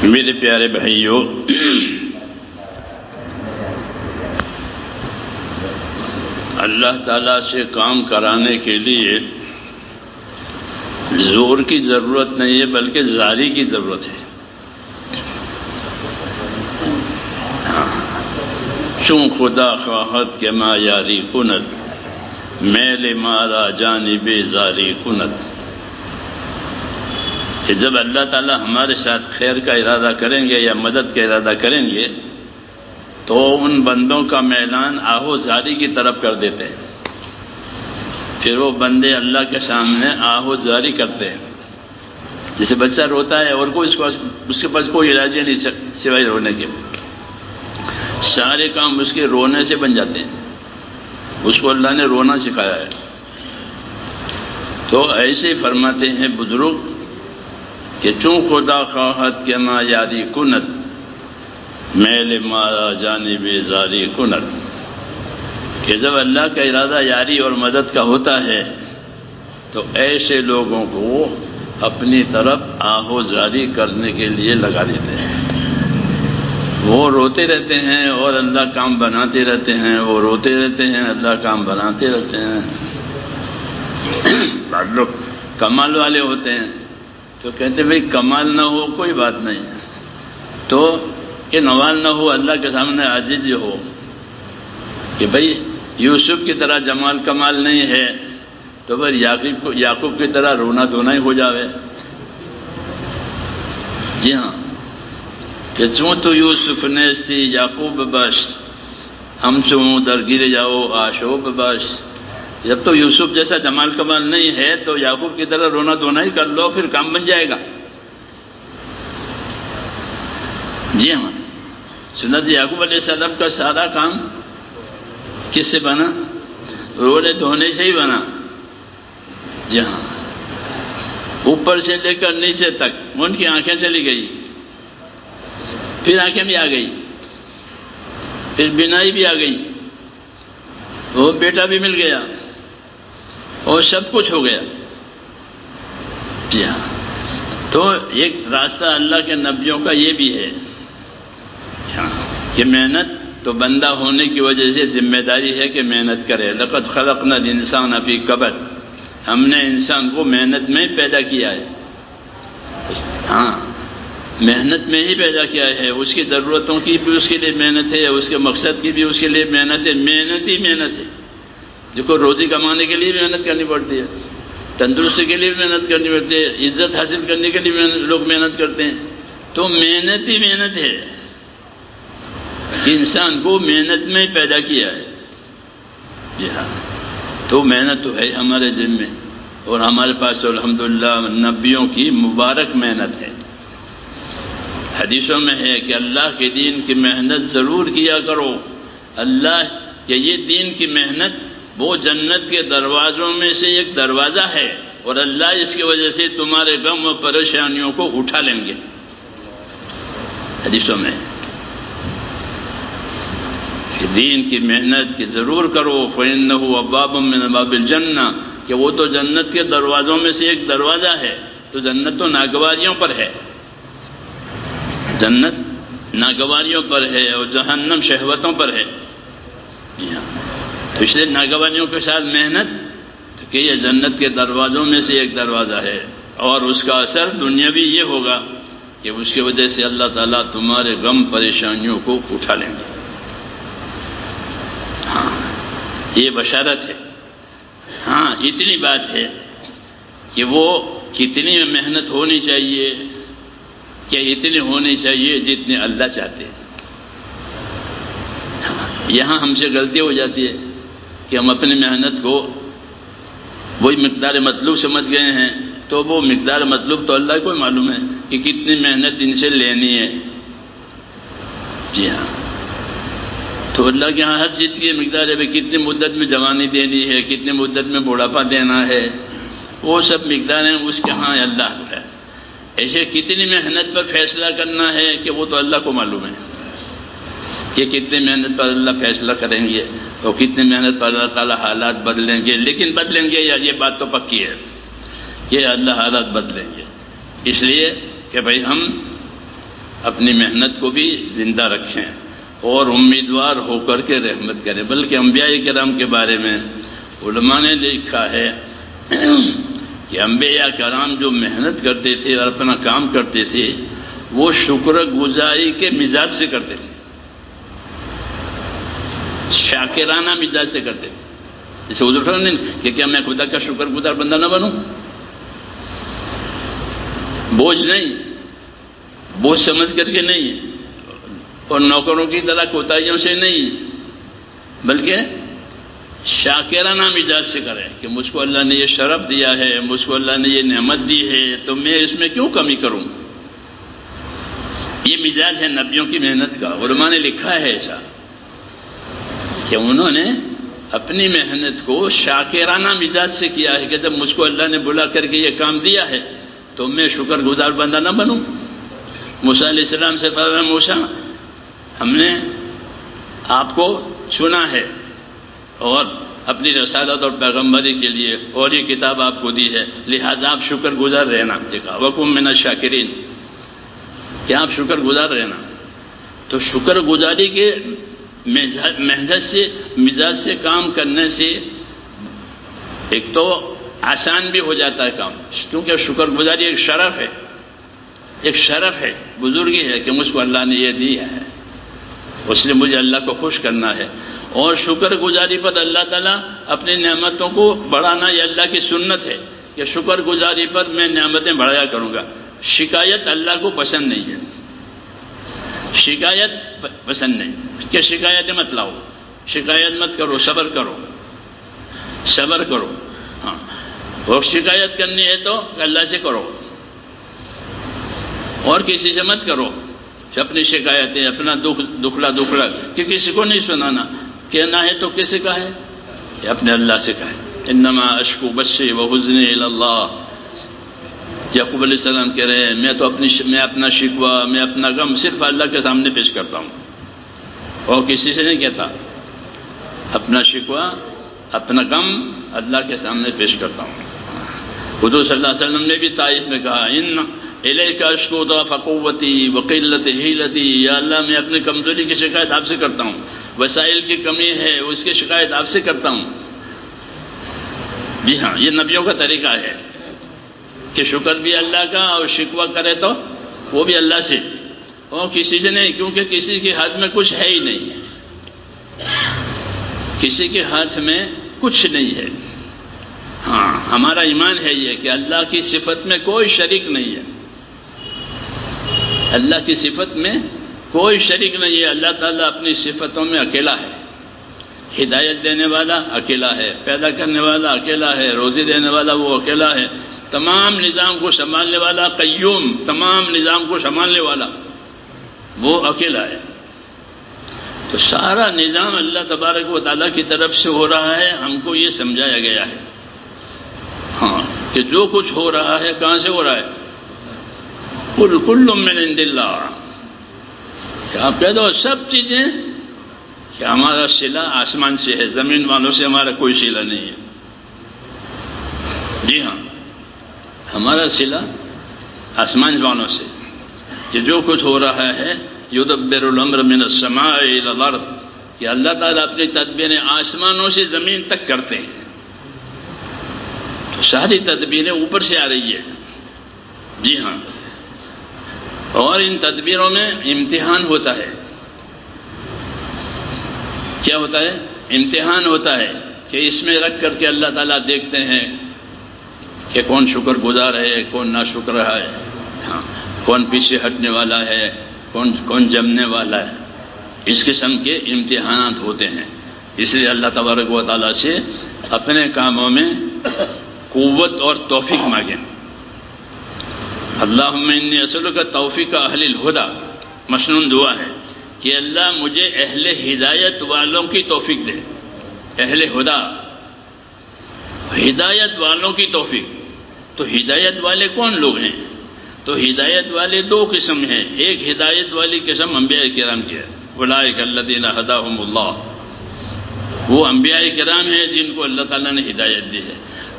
میرے پیارے بھائیوں، اللہ تعالیٰ سے کام کرانے کے لیے زور کی ضرورت نہیں ہے بلکہ زاری کی ضرورت ہے۔ چون خدا خواہد کہ ما یاری کند، میل مارا جانب زاری کند، کہ جب اللہ تعالیٰ ہمارے ساتھ خیر کا ارادہ کریں گے یا مدد کا ارادہ کریں گے تو ان بندوں کا میلان آہو زاری کی طرف کر دیتے ہیں۔ پھر وہ بندے اللہ کے سامنے آہو زاری کرتے ہیں۔ جیسے بچہ روتا ہے اور کوئی اس کے پاس کوئی علاج نہیں سوائے رونے کے، سارے کام اس کے رونے سے بن جاتے ہیں۔ اس کو اللہ نے رونا سکھایا ہے۔ تو ایسے فرماتے ہیں بزرگ کہ چون خدا خواہد کہ ما یاری کند، میل مارا جانب زاری کند، کہ جب اللہ کا ارادہ یاری اور مدد کا ہوتا ہے تو ایسے لوگوں کو اپنی طرف آہو زاری کرنے کے لیے لگا دیتے ہیں۔ وہ روتے رہتے ہیں اور اللہ کام بناتے رہتے ہیں، وہ روتے رہتے ہیں، اللہ کام بناتے رہتے ہیں۔ بعض لوگ کمال والے ہوتے ہیں تو کہتے ہیں بھئی کمال نہ ہو کوئی بات نہیں، تو کہ نوال نہ ہو اللہ کے سامنے عاجز ہو، کہ بھئی یوسف کی طرح جمال کمال نہیں ہے تو پھر یعقوب کی طرح رونا دھونا ہی ہو جاوے۔ جی ہاں، کہ چون تو یوسف نیستی یعقوب باش، ہم چون درگیر جاؤ آشوب باش۔ جب تو یوسف جیسا جمال کمال نہیں ہے تو یعقوب کی طرح رونا دھونا ہی کر لو، پھر کام بن جائے گا۔ جی ہاں، سنت یعقوب علیہ السلام کا سارا کام کس سے بنا؟ رونے دھونے سے ہی بنا۔ جی ہاں، اوپر سے لے کر نیچے تک ان کی آنکھیں چلی گئی، پھر آنکھیں بھی آ گئی، پھر بینائی بھی آ گئی، وہ بیٹا بھی مل گیا اور سب کچھ ہو گیا۔ جی ہاں، تو ایک راستہ اللہ کے نبیوں کا یہ بھی ہے کہ محنت تو بندہ ہونے کی وجہ سے ذمہ داری ہے کہ محنت کرے۔ لقد خلقنا الانسان فی کبد، ہم نے انسان کو محنت میں پیدا کیا ہے۔ ہاں، محنت میں ہی پیدا کیا ہے، اس کی ضرورتوں کی بھی اس کے لیے محنت ہے، اس کے مقصد کی بھی اس کے لیے محنت ہے۔ محنت ہی محنت ہے۔ دیکھو روزی کمانے کے لیے بھی محنت کرنی پڑتی ہے، تندرستی کے لیے بھی محنت کرنی پڑتی ہے، عزت حاصل کرنے کے لیے لوگ محنت کرتے ہیں۔ تو محنت ہی محنت ہے، انسان کو محنت میں پیدا کیا ہے۔ جی ہاں، تو محنت تو ہے ہمارے ذمے، اور ہمارے پاس الحمدللہ نبیوں کی مبارک محنت ہے۔ حدیثوں میں ہے کہ اللہ کے دین کی محنت ضرور کیا کرو۔ اللہ کہ یہ دین کی محنت وہ جنت کے دروازوں میں سے ایک دروازہ ہے، اور اللہ اس کی وجہ سے تمہارے غم و پریشانیوں کو اٹھا لیں گے۔ حدیثوں میں کہ دین کی محنت کی ضرور کرو، فَإِنَّهُ أَبْوَابٌ مِّنْ أَبْوَابِ الْجَنَّةِ، کہ وہ تو جنت کے دروازوں میں سے ایک دروازہ ہے۔ تو جنت تو ناگواریوں پر ہے، جنت ناگواریوں پر ہے اور جہنم شہوتوں پر ہے۔ جی ہاں، تو اس لیے ناگواریوں کے ساتھ محنت تو کہ یہ جنت کے دروازوں میں سے ایک دروازہ ہے، اور اس کا اثر دنیاوی یہ ہوگا کہ اس کی وجہ سے اللہ تعالیٰ تمہارے غم پریشانیوں کو اٹھا لیں گے۔ ہاں، یہ بشارت ہے۔ ہاں، اتنی بات ہے کہ وہ کتنی محنت ہونی چاہیے کہ اتنی ہونی چاہیے جتنی اللہ چاہتے ہیں۔ یہاں ہم سے غلطی ہو جاتی ہے کہ ہم اپنی محنت کو وہی مقدار مطلوب سمجھ گئے ہیں، تو وہ مقدار مطلوب تو اللہ کو معلوم ہے کہ کتنی محنت ان سے لینی ہے۔ جی ہاں، تو اللہ کے ہاں ہر چیز کی مقدار ہے، کتنی مدت میں جوانی دینی ہے، کتنی مدت میں بوڑھاپا دینا ہے، وہ سب مقداریں اس کے ہاں اللہ کو ہے۔ ایسے کتنی محنت پر فیصلہ کرنا ہے کہ وہ تو اللہ کو معلوم ہے کہ کتنی محنت پر اللہ فیصلہ کریں گے اور کتنی محنت پر اللہ تعالیٰ حالات بدلیں گے۔ لیکن بدلیں گے، یا یہ بات تو پکی ہے کہ اللہ حالات بدلیں گے، اس لیے کہ بھائی ہم اپنی محنت کو بھی زندہ رکھیں اور امیدوار ہو کر کے رحمت کریں. بلکہ انبیاء کرام کے بارے میں علماء نے لکھا ہے کہ انبیاء کرام جو محنت کرتے تھے اور اپنا کام کرتے تھے وہ شکر گزاری کے مزاج سے کرتے تھے، شاکرانہ مزاج سے کرتے تھے. جیسے حضور نے کہ کیا میں خدا کا شکر گزار بندہ نہ بنوں؟ بوجھ نہیں، بوجھ سمجھ کر کے نہیں، اور نوکروں کی طرح کوتاہیوں سے نہیں، بلکہ شاکرانہ مزاج سے کریں کہ مجھ کو اللہ نے یہ شرف دیا ہے، مجھ کو اللہ نے یہ نعمت دی ہے، تو میں اس میں کیوں کمی کروں؟ یہ مزاج ہے نبیوں کی محنت کا. علماء نے لکھا ہے ایسا کہ انہوں نے اپنی محنت کو شاکرانہ مزاج سے کیا ہے کہ جب مجھ کو اللہ نے بلا کر کے یہ کام دیا ہے تو میں شکر گزار بندہ نہ بنوں. موسیٰ علیہ السلام سے فرمایا موسیٰ ہم نے آپ کو چنا ہے اور اپنی رسالت اور پیغمبری کے لیے اور یہ کتاب آپ کو دی ہے، لہذا آپ شکر گزار رہنا. دیکھا وَكُن مِّنَ الشَّاكِرِينَ کہ آپ شکر گزار رہنا. تو شکر گزاری کے محنت سے مزاج سے کام کرنے سے ایک تو آسان بھی ہو جاتا ہے کام، کیونکہ شکر گزاری ایک شرف ہے، ایک شرف ہے، بزرگی ہے کہ مجھ کو اللہ نے یہ دیا ہے، اس لیے مجھے اللہ کو خوش کرنا ہے. اور شکر گزاری پر اللہ تعالیٰ اپنی نعمتوں کو بڑھانا یہ اللہ کی سنت ہے کہ شکر گزاری پر میں نعمتیں بڑھایا کروں گا. شکایت اللہ کو پسند نہیں ہے، شکایت پسند نہیں کہ شکایت مت لاؤ، شکایت مت کرو، صبر کرو، صبر کرو. ہاں، اور شکایت کرنی ہے تو اللہ سے کرو اور کسی سے مت کرو. اپنی شکایتیں اپنا دکھلا کہ کسی کو نہیں سنانا. کہنا ہے تو کسی کا ہے کہ اپنے اللہ سے کہے. انما اشکو بثی وحزنی الی اللہ. یعقوب علیہ السلام کہہ رہے ہیں میں اپنا شکوہ، میں اپنا غم صرف اللہ کے سامنے پیش کرتا ہوں اور کسی سے نہیں کہتا. اپنا شکوہ اپنا غم اللہ کے سامنے پیش کرتا ہوں. حضور صلی اللہ علیہ وسلم نے بھی تائید میں کہا ان الیک اشکو ضعف قوتی وقلت حیلتی. یا اللہ میں اپنی کمزوری کی شکایت آپ سے کرتا ہوں، وسائل کی کمی ہے اس کی شکایت آپ سے کرتا ہوں. جی ہاں، یہ نبیوں کا طریقہ ہے کہ شکر بھی اللہ کا اور شکوہ کرے تو وہ بھی اللہ سے اور کسی سے نہیں، کیونکہ کسی کے ہاتھ میں کچھ ہے ہی نہیں، کسی کے ہاتھ میں کچھ نہیں ہے. ہاں، ہمارا ایمان ہے یہ کہ اللہ کی صفت میں کوئی شریک نہیں ہے، اللہ کی صفت میں کوئی شریک نہیں ہے. اللہ تعالیٰ اپنی صفتوں میں اکیلا ہے. ہدایت دینے والا اکیلا ہے، پیدا کرنے والا اکیلا ہے، روزی دینے والا وہ اکیلا ہے، تمام نظام کو سنبھالنے والا قیوم، تمام نظام کو سنبھالنے والا وہ اکیلا ہے. تو سارا نظام اللہ تبارک و تعالیٰ کی طرف سے ہو رہا ہے. ہم کو یہ سمجھایا گیا ہے ہاں کہ جو کچھ ہو رہا ہے کہاں سے ہو رہا ہے؟ کل من عند اللہ. کہ آپ کہہ دو سب چیزیں کہ ہمارا صلہ آسمان سے ہے، زمین والوں سے ہمارا کوئی صلہ نہیں ہے. جی ہاں، ہمارا صلہ آسمان والوں سے کہ جو کچھ ہو رہا ہے یدبر الامر من السماء الى الارض کہ اللہ تعالیٰ اپنی تدبیریں آسمانوں سے زمین تک کرتے ہیں. تو ساری تدبیریں اوپر سے آ رہی ہے. جی ہاں، اور ان تدبیروں میں امتحان ہوتا ہے. کیا ہوتا ہے؟ امتحان ہوتا ہے کہ اس میں رکھ کر کے اللہ تعالیٰ دیکھتے ہیں کہ کون شکر گزار ہے، کون ناشکر رہا ہے. ہاں، کون پیچھے ہٹنے والا ہے، کون جمنے والا ہے. اس قسم کے امتحانات ہوتے ہیں. اس لیے اللہ تبارک و تعالیٰ سے اپنے کاموں میں قوت اور توفیق مانگیں. اللہم انی اسألک توفیق اہل الہدی، مسنون دعا ہے کہ اللہ مجھے اہل ہدایت والوں کی توفیق دے. اہل ہدا، ہدایت والوں کی توفیق. تو ہدایت والے کون لوگ ہیں؟ تو ہدایت والے دو قسم ہیں. ایک ہدایت والی قسم انبیاء کرام کی ہے، اولئک الذین ھداھم اللہ. وہ انبیاء کرام ہیں جن کو اللہ تعالیٰ نے ہدایت دی ہے.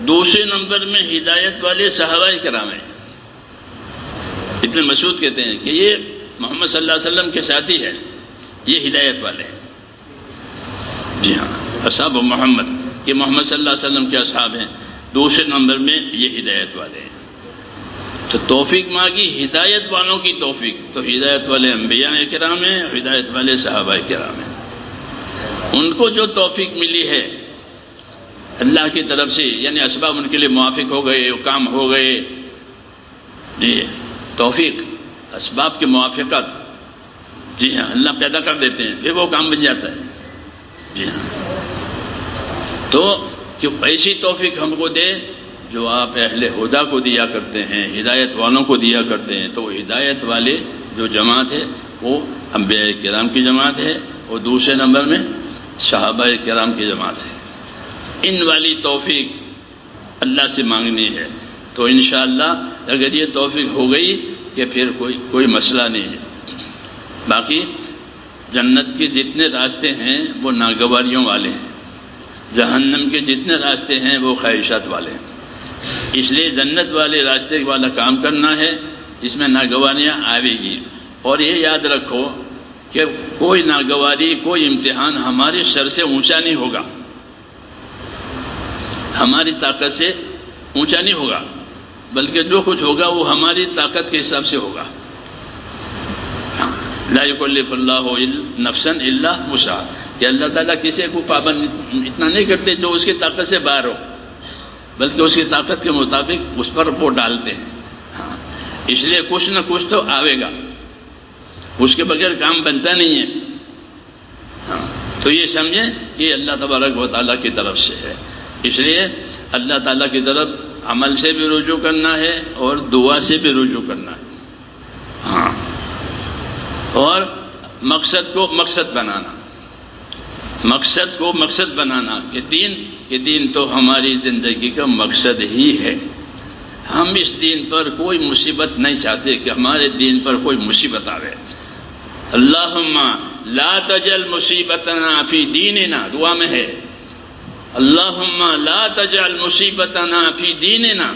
دوسرے نمبر میں ہدایت والے صحابہ کرام ہیں. ابن مسعود کہتے ہیں کہ یہ محمد صلی اللہ علیہ وسلم کے ساتھی ہیں، یہ ہدایت والے ہیں۔ جی ہاں، اصحاب محمد کہ محمد صلی اللہ علیہ وسلم کے اصحاب ہیں، دوسرے نمبر میں یہ ہدایت والے ہیں۔ تو توفیق مانگی ہدایت والوں کی توفیق، تو ہدایت والے انبیاء کرام ہیں، ہدایت والے صحابہ کرام ہیں۔ ان کو جو توفیق ملی ہے اللہ کی طرف سے، یعنی اسباب ان کے لیے موافق ہو گئے، کام ہو گئے، جی توفیق اسباب کی موافقت، جی ہاں اللہ پیدا کر دیتے ہیں، پھر وہ کام بن جاتا ہے۔ جی ہاں، تو کہ ایسی توفیق ہم کو دے جو آپ اہل ہدا کو دیا کرتے ہیں، ہدایت والوں کو دیا کرتے ہیں۔ تو وہ ہدایت والے جو جماعت ہے وہ انبیاء کرام کی جماعت ہے، اور دوسرے نمبر میں صحابہ کرام کی جماعت ہے۔ ان والی توفیق اللہ سے مانگنی ہے، تو انشاءاللہ اگر یہ توفیق ہو گئی کہ پھر کوئی مسئلہ نہیں ہے۔ باقی جنت کے جتنے راستے ہیں وہ ناگواریوں والے ہیں، جہنم کے جتنے راستے ہیں وہ خواہشات والے ہیں۔ اس لیے جنت والے راستے والا کام کرنا ہے، جس میں ناگواریاں آئے گی۔ اور یہ یاد رکھو کہ کوئی ناگواری، کوئی امتحان ہمارے سر سے اونچا نہیں ہوگا، ہماری طاقت سے اونچا نہیں ہوگا، بلکہ جو کچھ ہوگا وہ ہماری طاقت کے حساب سے ہوگا۔ لا یکلف اللہ نفسا الا وسعها، کہ اللہ تعالیٰ کسی کو پابند اتنا نہیں کرتے جو اس کی طاقت سے باہر ہو، بلکہ اس کی طاقت کے مطابق اس پر وہ ڈالتے ہیں۔ اس لیے کچھ نہ کچھ تو آئے گا، اس کے بغیر کام بنتا نہیں ہے۔ تو یہ سمجھیں کہ اللہ تبارک و تعالیٰ کی طرف سے ہے، اس لیے اللہ تعالیٰ کی طرف عمل سے بھی رجوع کرنا ہے اور دعا سے بھی رجوع کرنا ہے۔ ہاں، اور مقصد کو مقصد بنانا، مقصد کو مقصد بنانا کہ دین تو ہماری زندگی کا مقصد ہی ہے۔ ہم اس دین پر کوئی مصیبت نہیں چاہتے کہ ہمارے دین پر کوئی مصیبت آوے۔ اللہم لا تجعل مصیبتنا فی دیننا، دعا میں ہے اللہم لا تجعل مصیبتنا فی دیننا،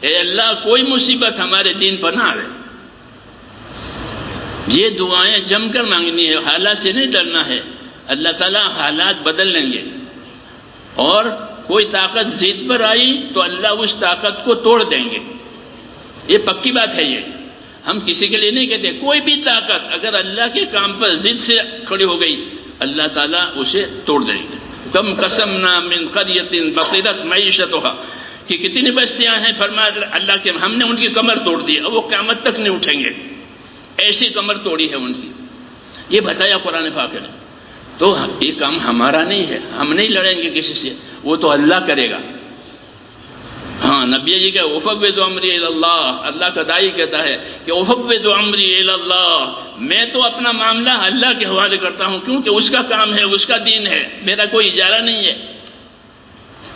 اے اللہ کوئی مصیبت ہمارے دین پر نہ آوے۔ یہ دعائیں جم کر مانگنی ہے، حالات سے نہیں ڈرنا ہے۔ اللہ تعالیٰ حالات بدل لیں گے، اور کوئی طاقت ضد پر آئی تو اللہ اس طاقت کو توڑ دیں گے، یہ پکی بات ہے۔ یہ ہم کسی کے لیے نہیں کہتے، کوئی بھی طاقت اگر اللہ کے کام پر ضد سے کھڑی ہو گئی اللہ تعالیٰ اسے توڑ دیں گے۔ کم قسمنا من قریۃ بطرت معیشتها، کہ کتنی بستیاں ہیں، فرمایا اللہ کے ہم نے ان کی کمر توڑ دی، اب وہ قیامت تک نہیں اٹھیں گے، ایسی کمر توڑی ہے ان کی۔ یہ بتایا قرآن پاک نے۔ تو یہ کام ہمارا نہیں ہے، ہم نہیں لڑیں گے کسی سے، وہ تو اللہ کرے گا۔ ہاں، نبی جی کا افوض امری الی اللہ، اللہ کا داعی کہتا ہے کہ افوض امری الی اللہ، میں تو اپنا معاملہ اللہ کے حوالے کرتا ہوں، کیونکہ اس کا کام ہے، اس کا دین ہے، میرا کوئی اجارہ نہیں ہے،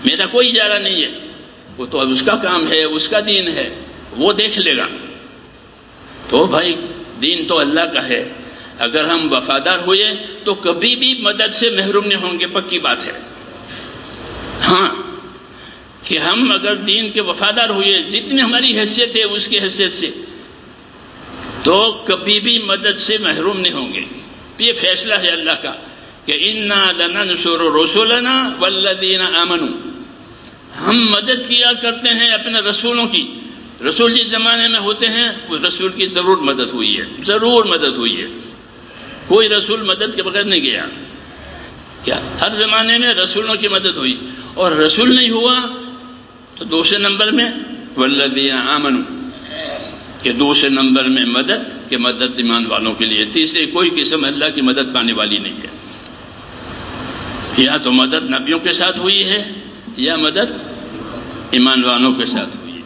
میرا کوئی اجارہ نہیں ہے، وہ تو اب اس کا کام ہے، اس کا دین ہے، وہ دیکھ لے گا۔ تو بھائی دین تو اللہ کا ہے، اگر ہم وفادار ہوئے تو کبھی بھی مدد سے محروم نہیں ہوں گے، پکی بات ہے۔ ہاں، کہ ہم اگر دین کے وفادار ہوئے، جتنی ہماری حیثیت ہے اس کی حیثیت سے، تو کبھی بھی مدد سے محروم نہیں ہوں گے۔ یہ فیصلہ ہے اللہ کا کہ انا لننصر رسلنا والذین آمنوا، ہم مدد کیا کرتے ہیں اپنے رسولوں کی۔ رسول جس زمانے میں ہوتے ہیں اس رسول کی ضرور مدد ہوئی ہے، ضرور مدد ہوئی ہے، کوئی رسول مدد کے بغیر نہیں گیا۔ کیا ہر زمانے میں رسولوں کی مدد ہوئی، اور رسول نہیں ہوا تو دوسرے نمبر میں والذین آمنوا، کہ دوسرے نمبر میں مدد کہ مدد ایمان والوں کے لیے، تیسری کوئی قسم اللہ کی مدد پانے والی نہیں ہے۔ یا تو مدد نبیوں کے ساتھ ہوئی ہے یا مدد ایمان والوں کے ساتھ ہوئی ہے۔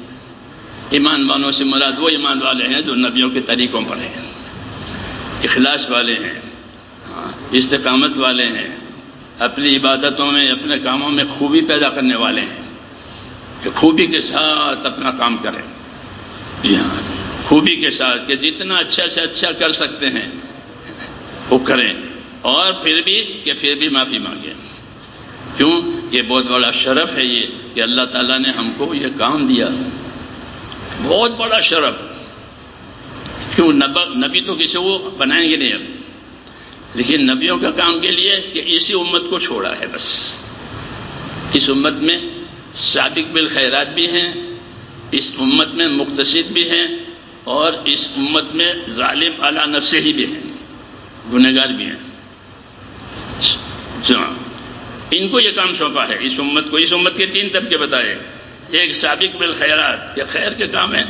ایمان والوں سے مراد وہ ایمان والے ہیں جو نبیوں کے طریقوں پر ہیں، اخلاص والے ہیں، استقامت والے ہیں، اپنی عبادتوں میں اپنے کاموں میں خوبی پیدا کرنے والے ہیں، کہ خوبی کے ساتھ اپنا کام کریں۔ جی ہاں، خوبی کے ساتھ کہ جتنا اچھا سے اچھا کر سکتے ہیں وہ کریں، اور پھر بھی معافی مانگیں۔ کیوں؟ یہ بہت بڑا شرف ہے یہ کہ اللہ تعالیٰ نے ہم کو یہ کام دیا، بہت بڑا شرف کیوں؟ نبی تو کسی کو بنائیں گے نہیں اب، لیکن نبیوں کا کام کے لیے کہ اسی امت کو چھوڑا ہے بس. اس امت میں سابق بالخیرات بھی ہیں، اس امت میں مقتصد بھی ہیں، اور اس امت میں ظالم علی نفسہ ہی بھی ہیں، گنہگار بھی ہیں. ان کو یہ کام سونپا ہے اس امت کو. اس امت کے 3 طبقے بتائے. ایک سابق بالخیرات کہ خیر کے کام ہے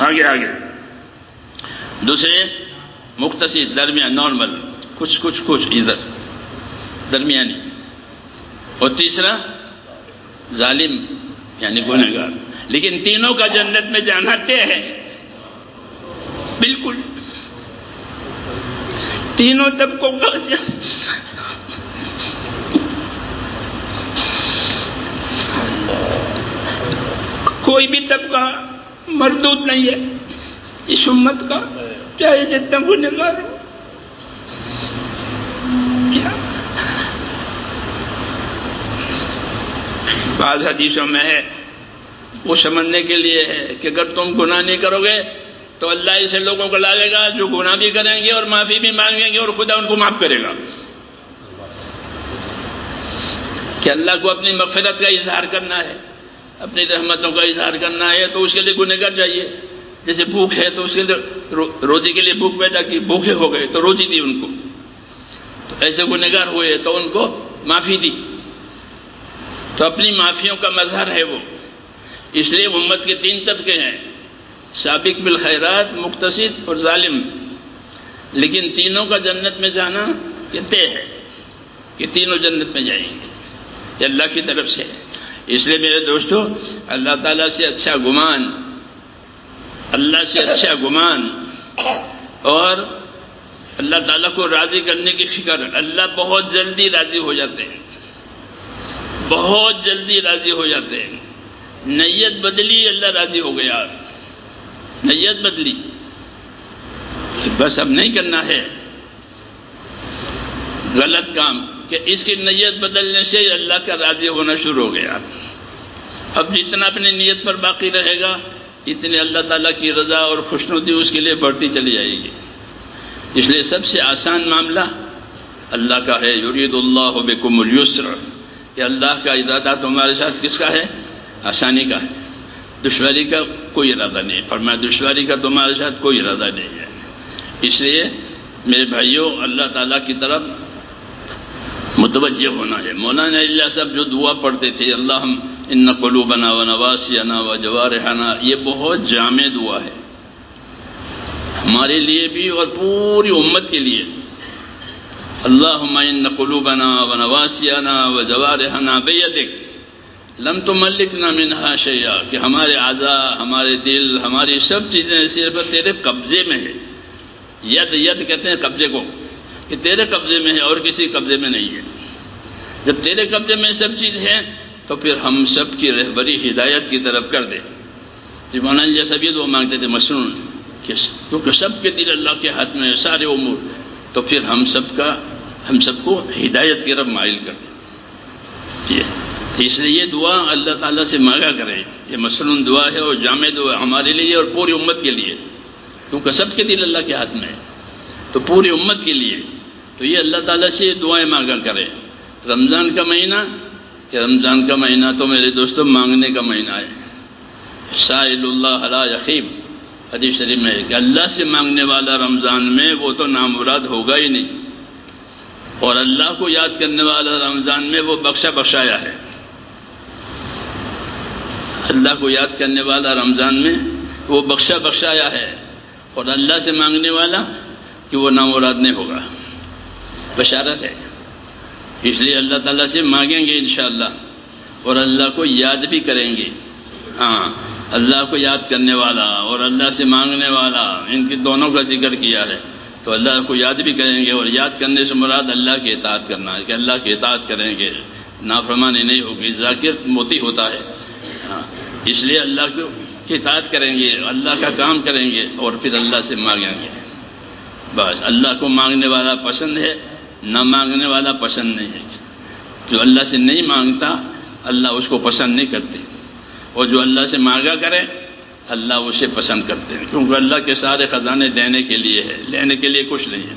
آگے آگے، دوسرے مقتصد درمیان نارمل، کچھ ادھر درمیانی، اور تیسرا ظالم یعنی گنہگار. لیکن تینوں کا جنت میں جانا طے ہے بالکل. تینوں طبقوں کا کوئی بھی طبقہ مردود نہیں ہے اس امت کا، چاہے جتنا گنہگار ہو. بعض حدیثوں میں ہے وہ سمجھنے کے لیے ہے کہ اگر تم گناہ نہیں کرو گے تو اللہ ایسے لوگوں کو لائے گا جو گناہ بھی کریں گے اور معافی بھی مانگیں گے اور خدا ان کو معاف کرے گا. کہ اللہ کو اپنی مغفرت کا اظہار کرنا ہے، اپنی رحمتوں کا اظہار کرنا ہے، تو اس کے لیے گنہگار چاہیے. جیسے بھوک ہے تو اس کے لیے روزی کے لیے بھوک پیدا کی، بھوکے ہو گئے تو روزی دی ان کو. تو ایسے گنہگار ہوئے تو ان کو معافی دی. تو اپنی معافیوں کا مظہر ہے وہ. اس لیے امت کے 3 طبقے ہیں، سابق بالخیرات، مقتصد اور ظالم. لیکن تینوں کا جنت میں جانا یہ طے ہے کہ تینوں جنت میں جائیں گے، یہ اللہ کی طرف سے. اس لیے میرے دوستو، اللہ تعالیٰ سے اچھا گمان، اللہ سے اچھا گمان اور اللہ تعالیٰ کو راضی کرنے کی فکر. اللہ بہت جلدی راضی ہو جاتے ہیں، بہت جلدی راضی ہو جاتے ہیں. نیت بدلی اللہ راضی ہو گیا، نیت بدلی، بس اب نہیں کرنا ہے غلط کام کہ اس کی نیت بدلنے سے اللہ کا راضی ہونا شروع ہو گیا. اب جتنا اپنی نیت پر باقی رہے گا اتنے اللہ تعالیٰ کی رضا اور خوشنودی اس کے لیے بڑھتی چلی جائے گی. اس لیے سب سے آسان معاملہ اللہ کا ہے. یرید اللہ بکم اليسر، کہ اللہ کا ارادہ تمہارے ساتھ کس کا ہے؟ آسانی کا ہے، دشواری کا کوئی ارادہ نہیں. فرمایا دشواری کا تمہارے ساتھ کوئی ارادہ نہیں ہے. اس لیے میرے بھائیوں، اللہ تعالیٰ کی طرف متوجہ ہونا ہے. مولانا اللہ صاحب جو دعا پڑھتے تھے، اللہم ان قلوبنا ونواسینا وجوارحنا، یہ بہت جامع دعا ہے ہمارے لیے بھی اور پوری امت کے لیے. اللہم ان قلوبنا ونواسینا وجوارحنا بیدک لم تملکنا منہا شیئا، کہ ہمارے اعضاء، ہمارے دل، ہماری سب چیزیں صرف تیرے قبضے میں ہے. ید کہتے ہیں قبضے کو، کہ تیرے قبضے میں ہے اور کسی قبضے میں نہیں ہے. جب تیرے قبضے میں سب چیز ہے تو پھر ہم سب کی رہبری ہدایت کی طرف کر دے. مولانا جیسا بھی دعا مانگتے تھے مسنون، کیونکہ سب کے دل اللہ کے ہاتھ میں ہے سارے امور، تو پھر ہم سب کو ہدایت کی طرف مائل کر دے. اس لیے یہ دعا اللہ تعالیٰ سے مانگا کرے. یہ مسنون دعا ہے اور جامع دعا ہمارے لیے اور پوری امت کے لیے، کیونکہ سب کے دل اللہ کے ہاتھ میں ہے تو پوری امت کے لیے. تو یہ اللہ تعالیٰ سے دعائیں مانگا کرے. رمضان کا مہینہ، کہ رمضان کا مہینہ تو میرے دوستوں مانگنے کا مہینہ ہے. سائل اللہ لا یخیب، حدیث شریف میں ہے کہ اللہ سے مانگنے والا رمضان میں وہ تو نامراد ہوگا ہی نہیں، اور اللہ کو یاد کرنے والا رمضان میں وہ بخشایا ہے. اللہ کو یاد کرنے والا رمضان میں وہ بخشایا ہے، اور اللہ سے مانگنے والا کہ وہ نامراد نہیں ہوگا. بشارت ہے. اس لیے اللہ تعالیٰ سے مانگیں گے انشاءاللہ، اور اللہ کو یاد بھی کریں گے. ہاں، اللہ کو یاد کرنے والا اور اللہ سے مانگنے والا، ان کی دونوں کا ذکر کیا ہے. تو اللہ کو یاد بھی کریں گے، اور یاد کرنے سے مراد اللہ کی اطاعت کرنا ہے کہ اللہ کی اطاعت کریں گے، نافرمانی نہیں ہوگی. ذاکر موتی ہوتا ہے. اس لیے اللہ کی اطاعت کریں گے، اللہ کا کام کریں گے، اور پھر اللہ سے مانگیں گے. بس اللہ کو مانگنے والا پسند ہے، نہ مانگنے والا پسند نہیں ہے. جو اللہ سے نہیں مانگتا اللہ اس کو پسند نہیں کرتے، اور جو اللہ سے مانگا کرے اللہ اسے پسند کرتے ہیں، کیونکہ اللہ کے سارے خزانے دینے کے لیے ہے، لینے کے لیے کچھ نہیں ہے،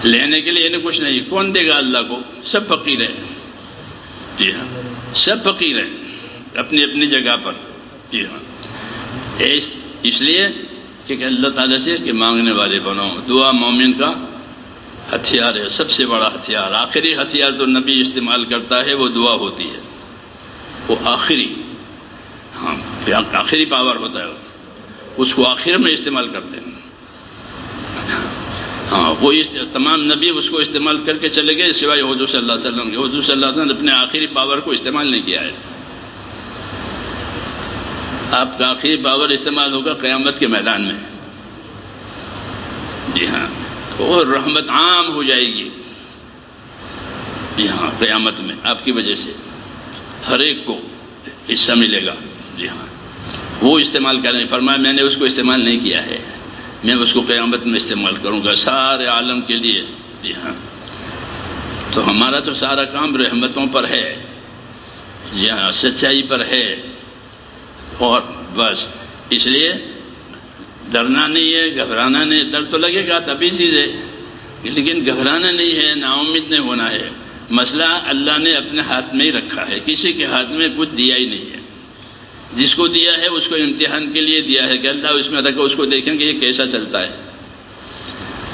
لینے کے لیے کچھ نہیں. کون دے گا اللہ کو؟ سب فقیر ہیں. جی ہاں، سب فقیر ہیں اپنی اپنی جگہ پر. جی ہاں، اس لیے کہ اللہ تعالیٰ سے کہ مانگنے والے بنو. دعا مومن کا ہتھیار ہے، سب سے بڑا ہتھیار. آخری ہتھیار جو نبی استعمال کرتا ہے وہ دعا ہوتی ہے. وہ آخری، ہاں آخری پاور ہوتا ہے، اس کو آخر میں استعمال کرتے ہیں. ہاں وہ تمام نبی اس کو استعمال کر کے چلے گئے سوائے حضور صلی اللہ علیہ وسلم کے. حضور صلی اللہ علیہ وسلم نے اپنے آخری پاور کو استعمال نہیں کیا ہے. آپ کا آخری پاور استعمال ہوگا قیامت کے میدان میں. جی ہاں، اور رحمت عام ہو جائے گی. جی ہاں، قیامت میں آپ کی وجہ سے ہر ایک کو حصہ ملے گا. جی ہاں، وہ استعمال کریں. فرمایا میں نے اس کو استعمال نہیں کیا ہے، میں اس کو قیامت میں استعمال کروں گا سارے عالم کے لیے. جی ہاں، تو ہمارا تو سارا کام رحمتوں پر ہے. جی ہاں، سچائی پر ہے. اور بس اس لیے ڈرنا نہیں ہے، گھبرانا نہیں. ڈر تو لگے گا طبیعی چیز ہے، لیکن گھبرانا نہیں ہے، نا امید نہیں ہونا ہے. مسئلہ اللہ نے اپنے ہاتھ میں ہی رکھا ہے، کسی کے ہاتھ میں کچھ دیا ہی نہیں ہے. جس کو دیا ہے اس کو امتحان کے لیے دیا ہے کہ اللہ اس میں رکھا، اس کو دیکھیں کہ یہ کیسا چلتا ہے.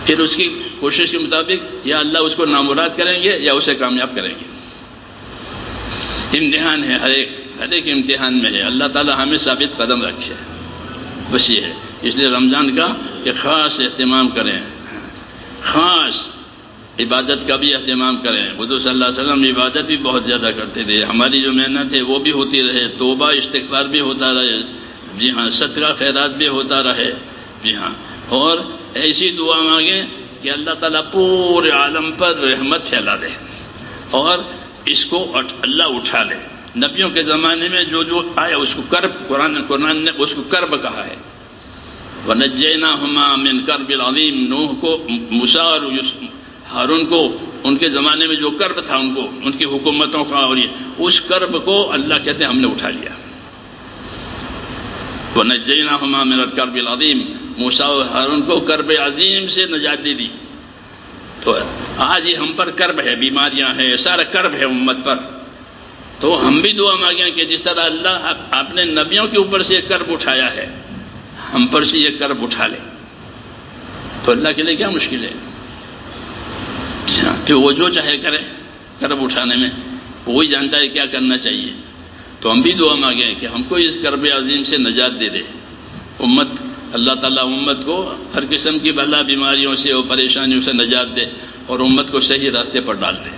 پھر اس کی کوشش کے مطابق یا اللہ اس کو نامراد کریں گے یا اسے کامیاب کریں گے. امتحان ہے، ہر ایک امتحان میں ہے. اللہ تعالیٰ ہمیں ثابت قدم رکھے، بس یہ ہے. اس لیے رمضان کا کہ خاص اہتمام کریں، خاص عبادت کا بھی اہتمام کریں. حضور صلی اللہ علیہ وسلم عبادت بھی بہت زیادہ کرتے تھے. ہماری جو محنت ہے وہ بھی ہوتی رہے، توبہ استغفار بھی ہوتا رہے. جی ہاں، صدقہ خیرات بھی ہوتا رہے. جی ہاں، اور ایسی دعا مانگیں کہ اللہ تعالیٰ پورے عالم پر رحمت پھیلا دے اور اس کو اللہ اٹھا لے. نبیوں کے زمانے میں جو آیا اس کو کرب، قرآن نے اس کو کرب کہا ہے. وَنَجَّيْنَاهُمَا مِنْ كَرْبِ الْعَظِيمِ. نوح کو، موسیٰ اور ہارون کو ان کے زمانے میں جو کرب تھا ان کی حکومتوں کا، اور اس کرب کو اللہ کہتے ہیں ہم نے اٹھا لیا. وَنَجَّيْنَاهُمَا مِنَ الْكَرْبِ الْعَظِيمِ. موسیٰ اور ہارون کو کرب عظیم سے نجات دے دی. تو آج ہی ہم پر کرب ہے، بیماریاں ہیں، سارا کرب ہے امت پر. تو ہم بھی دعا مانگیں کہ جس طرح اللہ آپ نے نبیوں کے اوپر سے یہ کرب اٹھایا ہے، ہم پر سے یہ کرب اٹھا لے. تو اللہ کے لیے کیا مشکل ہے؟ کہ وہ جو چاہے کرے کرب اٹھانے میں، وہی جانتا ہے کیا کرنا چاہیے. تو ہم بھی دعا مانگیں کہ ہم کو اس کرب عظیم سے نجات دے دے. امت، اللہ تعالیٰ امت کو ہر قسم کی بلا بیماریوں سے اور پریشانیوں سے نجات دے اور امت کو صحیح راستے پر ڈال دے.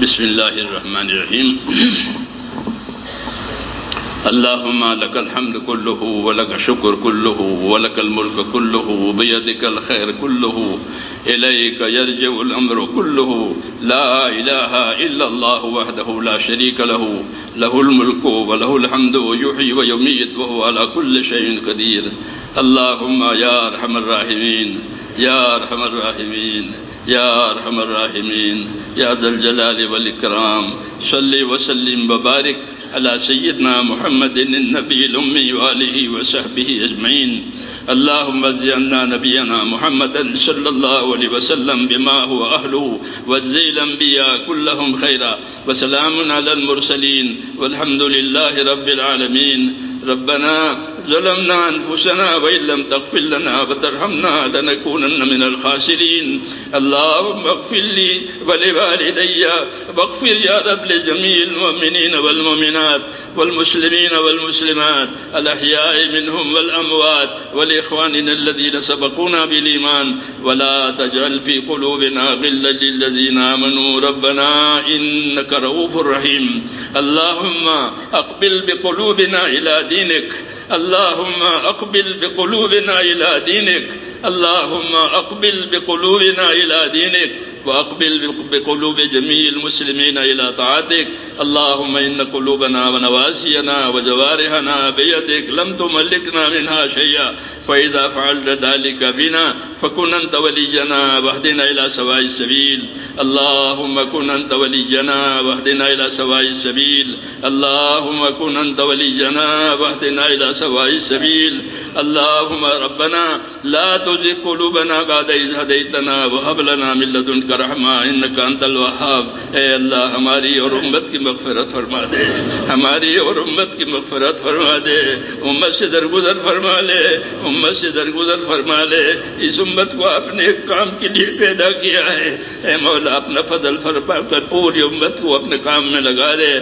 بسم اللہ الرحمن الرحیم. اللہم لک الحمد کلہ ولک الشکر کلہ ولک الملک کلہ بیدک الخیر کلہ الیک یرجع الامر کلہ لا الہ الا اللہ وحدہ لا شریک لہ لہ الملک ولہ الحمد یحیی ویمیت وہو علی کل شیء قدیر. اللہم یا ارحم الراحمین یا ارحم الراحمین یا ارحم الراحمین یا ذا الجلال والاکرام. صلی وسلم وبارک على سيدنا محمد النبي الأمي وآله وصحبه أجمعين. اللهم اجزِ عنا نبينا محمدا صلى الله عليه وسلم بما هو أهله واجزِ الأنبياء كلهم خيرا وسلام على المرسلين والحمد لله رب العالمين. ربنا ظلمنا أنفسنا وإن لم تغفر لنا وترحمنا لنكونن من الخاسرين. اللهم اغفر لي ولوالدي واغفر يا رب لجميع المؤمنين والمؤمنات والمسلمين والمسلمات الأحياء منهم والأموات ولإخواننا الذين سبقونا بالإيمان ولا تجعل في قلوبنا غلا للذين آمنوا ربنا إنك رؤوف رحيم. اللهم أقبل بقلوبنا إلى دينك. اللهم أقبل بقلوبنا إلى دينك. اللهم أقبل بقلوبنا إلى دينك وأقبل بقلوب جميع المسلمين إلى طاعتك. اللهم إن قلوبنا ونواسينا وجوارحنا بيدك لم تملكنا منها شيئا، فإذا فعلت ذلك بنا فكن أنت ولينا واهدنا إلى سواء السبيل. اللهم كن أنت ولينا واهدنا إلى سواء السبيل. اللهم كن أنت ولينا واهدنا إلى سواء السبيل. اللهم ربنا لا تزغ قلوبنا بعد إذ هديتنا وهب لنا من لدنك رحمة إنك أنت الوهاب. اے اللہ ہماری اور امت کی مغفرت فرما دے، ہماری اور امت کی مغفرت فرما دے، امت سے درگزر فرما لے، امت سے درگزر فرما لے. اس امت کو اپنے ایک کام کے لیے پیدا کیا ہے، اے مولا اپنا فضل فرما کر پوری امت کو اپنے کام میں لگا دے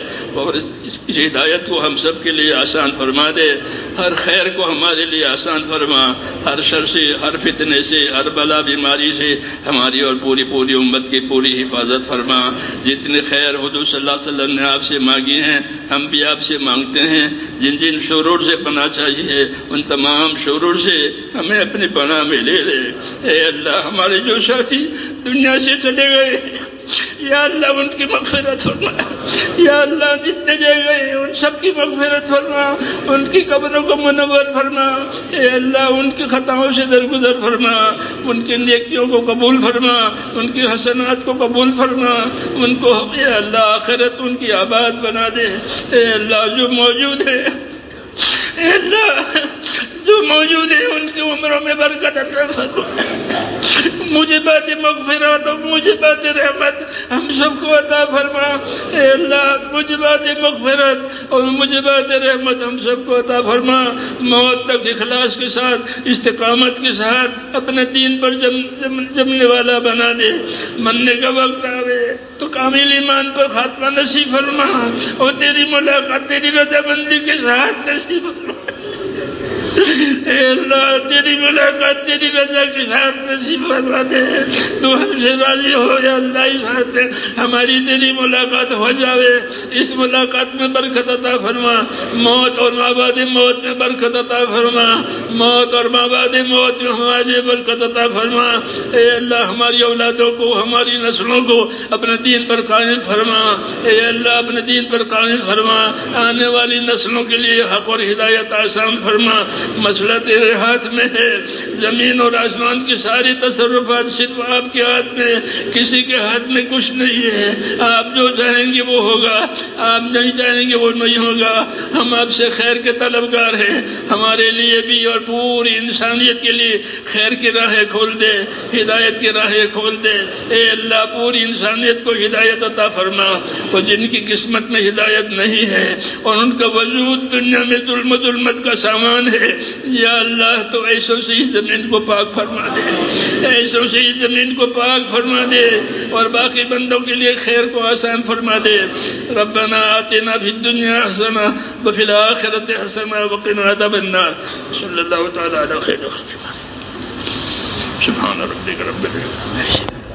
اور اس ہدایت کو ہم سب کے لیے آسان فرما دے. ہر خیر کو ہمارے لیے آسان فرما، ہر شر سے، ہر فتنے سے، ہر بلا بیماری سے ہماری اور پوری امت کی پوری حفاظت فرما. جتنے خیر حضور صلی اللہ علیہ وسلم نے آپ سے مانگی ہیں ہم بھی آپ سے مانگتے ہیں. جن جن شرور سے پناہ چاہیے ان تمام شرور سے ہمیں اپنی پناہ میں لے لے. اے اللہ ہمارے جو ساتھی دنیا سے چلے گئے یا اللہ ان کی مغفرت فرما، یا اللہ جتنے جائے گئے ان سب کی مغفرت فرما، ان کی قبروں کو منور فرما. اے اللہ ان کی خطاؤں سے درگزر فرما، ان کی نیکیوں کو قبول فرما، ان کی حسنات کو قبول فرما، ان کو اے اللہ آخرت ان کی آباد بنا دے. اے اللہ جو موجود ہے، اے اللہ جو موجود ہے ان کی عمروں میں برکت عطا فرما، موجبات مغفرت اور موجبات رحمت ہم سب کو عطا فرما. اے اللہ موجبات مغفرت اور موجبات رحمت ہم سب کو عطا فرما. موت تک اخلاص کے ساتھ، استقامت کے ساتھ اپنے دین پر جمنے والا بنا دے. مرنے کا وقت آوے تو کامل ایمان پر خاتمہ نصیب فرما اور تیری ملاقات تیری رضامندی کے ساتھ نصیب فرما. اے اللہ تیری ملاقات تیری رضا کے ساتھ نصیب فرما دے. تو ہم سے راضی ہو یا اللہ اس حد میں ہماری تیری ملاقات ہو جاوے. اس ملاقات میں برکت عطا فرما، موت اور مابعد موت میں برکت عطا فرما، موت اور مابعد موت میں ہماری برکت عطا فرما. اے اللہ ہماری اولادوں کو، ہماری نسلوں کو اپنے دین پر قائم فرما. اے اللہ اپنے دین پر قائم فرما. آنے والی نسلوں کے لیے حق اور ہدایت آسان فرما. مسئلہ تیرے ہاتھ میں ہے، زمین اور آسمان کی ساری تصرفات صرف آپ کے ہاتھ میں، کسی کے ہاتھ میں کچھ نہیں ہے. آپ جو چاہیں گے وہ ہوگا، آپ نہیں چاہیں گے وہ نہیں ہوگا. ہم آپ سے خیر کے طلبگار ہیں، ہمارے لیے بھی اور پوری انسانیت کے لیے خیر کی راہیں کھول دے، ہدایت کی راہیں کھول دے. اے اللہ پوری انسانیت کو ہدایت عطا فرما. اور جن کی قسمت میں ہدایت نہیں ہے اور ان کا وجود دنیا میں ظلم و ظلمت کا سامان ہے، یا اللہ تو ایسوں سے اس زمین کو پاک فرما دے، ایسوں سے اس زمین کو پاک فرما دے اور باقی بندوں کے لیے خیر کو آسان فرما دے. ربنا آتنا فی الدنیا حسنہ وفی الآخرۃ حسنہ وقنا عذاب النار. صلی اللہ تعالی علی خیر خلق. سبحان ربک رب العزت.